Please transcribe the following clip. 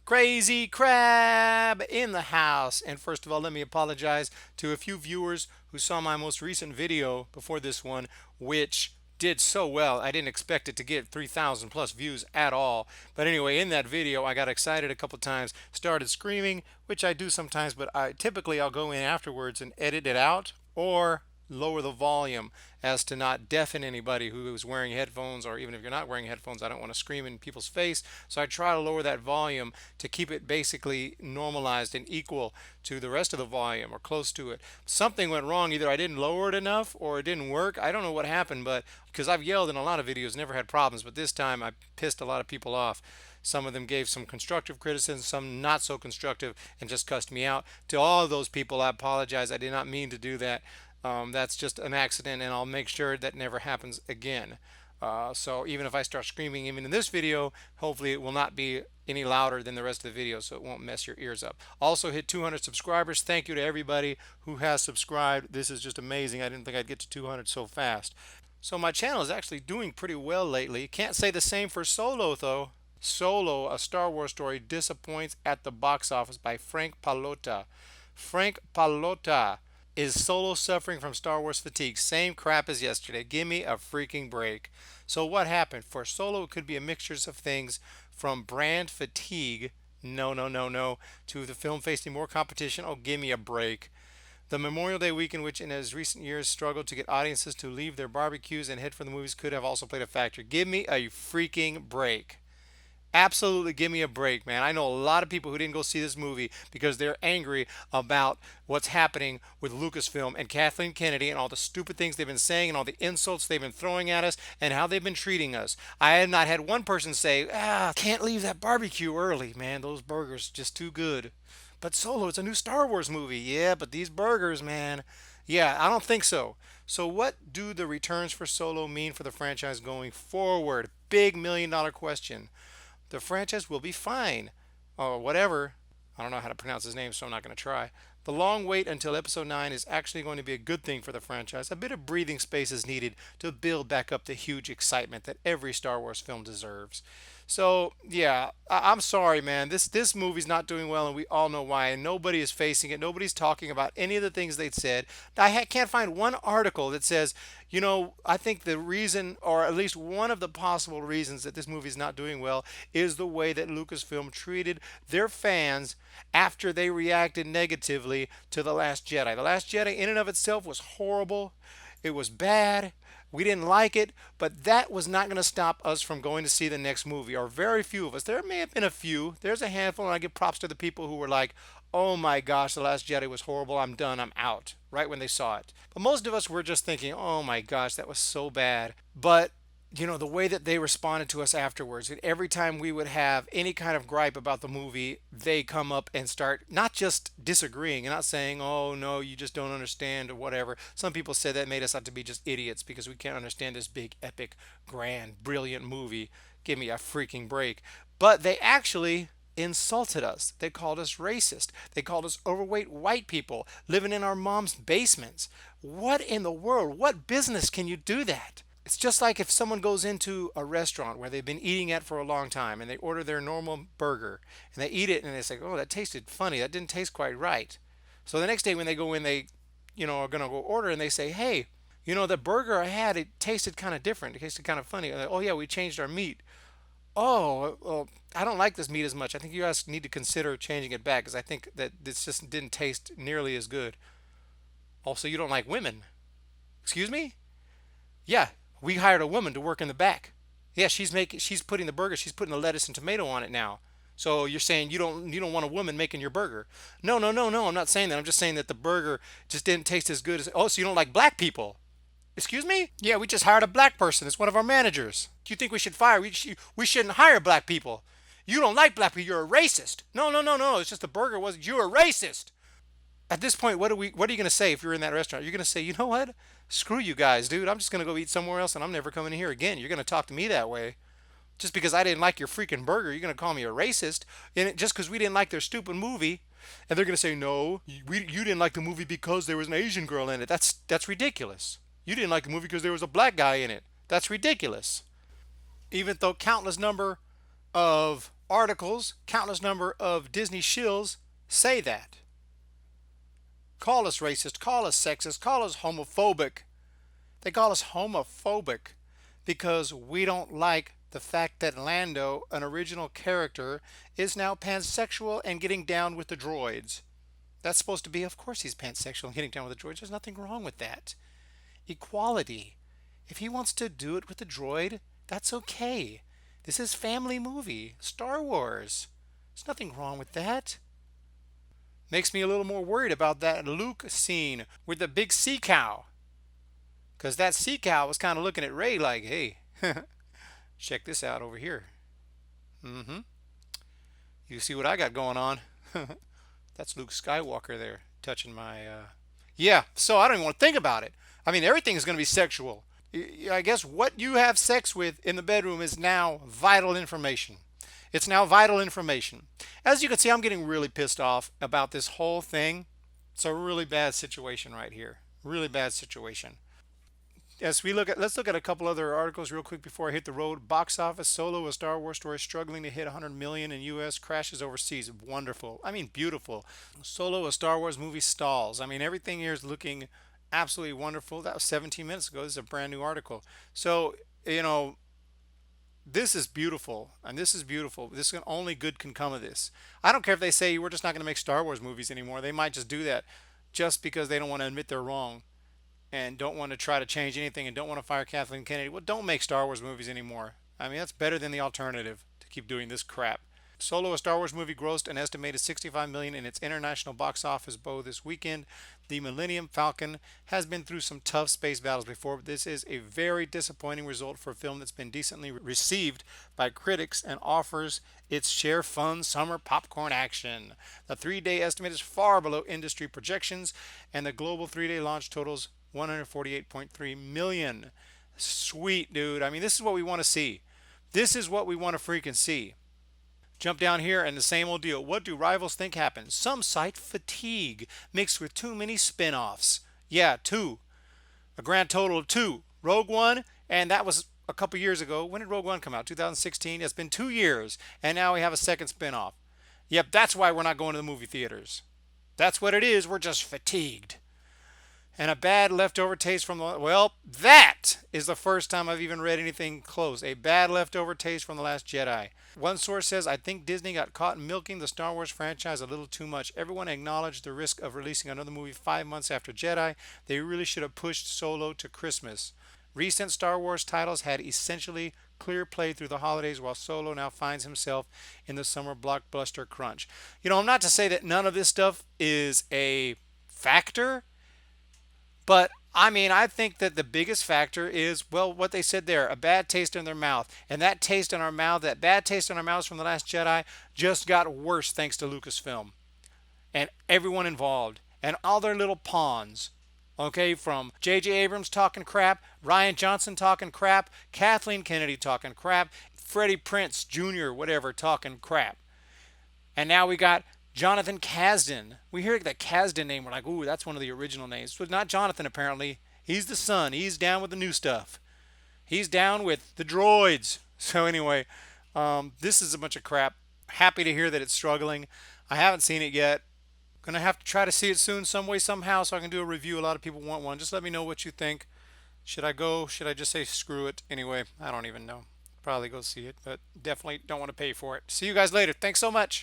Crazy Crab in the house. And first of all, let me apologize to a few viewers who saw my most recent video before this one, which did so well. I didn't expect it to get 3,000 plus views at all. But anyway, in that video, I got excited a couple times, started screaming, which I do sometimes, but I'll go in afterwards and edit it out or lower the volume as to not deafen anybody who is wearing headphones, or even if you're not wearing headphones, I don't want to scream in people's face. So I try to lower that volume to keep it basically normalized and equal to the rest of the volume or close to it. Something went wrong. Either I didn't lower it enough or it didn't work. I don't know what happened, but because I've yelled in a lot of videos, never had problems, but this time I pissed a lot of people off. Some of them gave some constructive criticism, some not so constructive, and just cussed me out. To all of those people, I apologize. I did not mean to do that. That's just an accident, and I'll make sure that never happens again. So even if I start screaming even in this video, hopefully it will not be any louder than the rest of the video, so it won't mess your ears up. Also hit 200 subscribers. Thank you to everybody who has subscribed. This is just amazing. I didn't think I'd get to 200 so fast. So my channel is actually doing pretty well lately. Can't say the same for Solo though. Solo, a Star Wars story, disappoints at the box office by Frank Pallotta. Frank Pallotta. Is Solo suffering from Star Wars fatigue? Same crap as yesterday. Give me a freaking break. So what happened? For Solo, it could be a mixture of things from brand fatigue, no, no, no, no, to the film facing more competition. Oh, give me a break. The Memorial Day weekend, which in his recent years struggled to get audiences to leave their barbecues and head for the movies, could have also played a factor. Give me a freaking break. Absolutely give me a break, man. I know a lot of people who didn't go see this movie because they're angry about what's happening with Lucasfilm and Kathleen Kennedy and all the stupid things they've been saying and all the insults they've been throwing at us and how they've been treating us. I have not had one person say, can't leave that barbecue early, man. Those burgers just too good. But Solo, it's a new Star Wars movie. Yeah, but these burgers, man. Yeah, I don't think so. So what do the returns for Solo mean for the franchise going forward? Big $1 million question. The franchise will be fine, or whatever. I don't know how to pronounce his name, so I'm not going to try. The long wait until episode 9 is actually going to be a good thing for the franchise. A bit of breathing space is needed to build back up the huge excitement that every Star Wars film deserves. So yeah, I'm sorry, man. This movie's not doing well, and we all know why. And nobody is facing it. Nobody's talking about any of the things they'd said. Can't find one article that says, I think the reason, or at least one of the possible reasons that this movie is not doing well, is the way that Lucasfilm treated their fans after they reacted negatively to The Last Jedi. The Last Jedi, in and of itself, was horrible. It was bad. We didn't like it, but that was not going to stop us from going to see the next movie, or very few of us. There may have been a few. There's a handful, and I give props to the people who were like, oh my gosh, The Last Jedi was horrible. I'm done. I'm out, right when they saw it. But most of us were just thinking, oh my gosh, that was so bad. But the way that they responded to us afterwards, and every time we would have any kind of gripe about the movie, they come up and start not just disagreeing and not saying, oh no, you just don't understand or whatever. Some people said that made us out to be just idiots because we can't understand this big, epic, grand, brilliant movie. Give me a freaking break. But they actually insulted us. They called us racist. They called us overweight white people living in our mom's basements. What in the world? What business can you do that? It's just like if someone goes into a restaurant where they've been eating at for a long time and they order their normal burger and they eat it and they say, oh, that tasted funny. That didn't taste quite right. So the next day when they go in, they, are going to go order and they say, hey, the burger I had, it tasted kind of different. It tasted kind of funny. Like, oh, yeah, we changed our meat. Oh, well, I don't like this meat as much. I think you guys need to consider changing it back because I think that this just didn't taste nearly as good. Also, you don't like women. Excuse me? Yeah, we hired a woman to work in the back. Yeah, she's putting the burger, she's putting the lettuce and tomato on it now. So you're saying you don't want a woman making your burger. No, no, no, no, I'm not saying that. I'm just saying that the burger just didn't taste as good as. Oh, so you don't like black people. Excuse me? Yeah, we just hired a black person. It's one of our managers. Do you think we should fire? We shouldn't hire black people. You don't like black people. You're a racist. No, no, no, no. It's just the burger wasn't. You're a racist. At this point, what are you going to say if you're in that restaurant? You're going to say, you know what? Screw you guys, dude. I'm just going to go eat somewhere else and I'm never coming here again. You're going to talk to me that way. Just because I didn't like your freaking burger, you're going to call me a racist. And just because we didn't like their stupid movie, and they're going to say, no, you didn't like the movie because there was an Asian girl in it. That's ridiculous. You didn't like the movie because there was a black guy in it. That's ridiculous. Even though countless number of articles, countless number of Disney shills say that. Call us racist, call us sexist, call us homophobic. They call us homophobic because we don't like the fact that Lando, an original character, is now pansexual and getting down with the droids. That's supposed to be, of course, he's pansexual and getting down with the droids. There's nothing wrong with that. Equality. If he wants to do it with the droid, that's okay. This is family movie, Star Wars. There's nothing wrong with that. Makes me a little more worried about that Luke scene with the big sea cow. Because that sea cow was kind of looking at Rey like, hey, check this out over here. Mm-hmm. You see what I got going on? That's Luke Skywalker there touching my... Yeah, so I don't even want to think about it. I mean, everything is going to be sexual. I guess what you have sex with in the bedroom is now vital information. It's now vital information. As you can see, I'm getting really pissed off about this whole thing. It's a really bad situation right here. Really bad situation. As we look at, let's look at a couple other articles real quick before I hit the road. Box office: Solo, a Star Wars story, struggling to hit 100 million in U.S., crashes overseas. Wonderful. I mean, beautiful. Solo, a Star Wars movie, stalls. I mean, everything here is looking absolutely wonderful. That was 17 minutes ago. This is a brand new article. So, this is beautiful, and this is beautiful. This is only good can come of this. I don't care if they say we're just not going to make Star Wars movies anymore. They might just do that just because they don't want to admit they're wrong and don't want to try to change anything and don't want to fire Kathleen Kennedy. Well, don't make Star Wars movies anymore. I mean, that's better than the alternative to keep doing this crap. Solo, a Star Wars movie, grossed an estimated 65 million in its international box office bow this weekend. The Millennium Falcon has been through some tough space battles before, but this is a very disappointing result for a film that's been decently received by critics and offers its share fun summer popcorn action. The 3-day estimate is far below industry projections, and the global 3-day launch totals 148.3 million. Sweet, dude. I mean, this is what we want to see. This is what we want to freaking see. Jump down here and the same old deal. What do rivals think happens? Some cite fatigue mixed with too many spin-offs. Yeah, two. A grand total of two. Rogue One, and that was a couple years ago. When did Rogue One come out? 2016. It's been 2 years, and now we have a second spin-off. Yep, that's why we're not going to the movie theaters. That's what it is. We're just fatigued. And a bad leftover taste from the... Well, that is the first time I've even read anything close. A bad leftover taste from The Last Jedi. One source says, I think Disney got caught milking the Star Wars franchise a little too much. Everyone acknowledged the risk of releasing another movie 5 months after Jedi. They really should have pushed Solo to Christmas. Recent Star Wars titles had essentially clear play through the holidays, while Solo now finds himself in the summer blockbuster crunch. I'm not to say that none of this stuff is a factor, but I mean, I think that the biggest factor is, well, what they said there, a bad taste in their mouth. And that taste in our mouth, that bad taste in our mouths from The Last Jedi just got worse thanks to Lucasfilm and everyone involved and all their little pawns. Okay, from J.J. Abrams talking crap, Ryan Johnson talking crap, Kathleen Kennedy talking crap, Freddie Prinze Jr., whatever, talking crap. And now we got Jonathan Kasdan. We hear the Kasdan name. We're like, ooh, that's one of the original names. But not Jonathan, apparently. He's the son. He's down with the new stuff. He's down with the droids. So anyway, this is a bunch of crap. Happy to hear that it's struggling. I haven't seen it yet. Gonna have to try to see it soon, some way, somehow, so I can do a review. A lot of people want one. Just let me know what you think. Should I go? Should I just say screw it? Anyway, I don't even know. Probably go see it, but definitely don't want to pay for it. See you guys later. Thanks so much.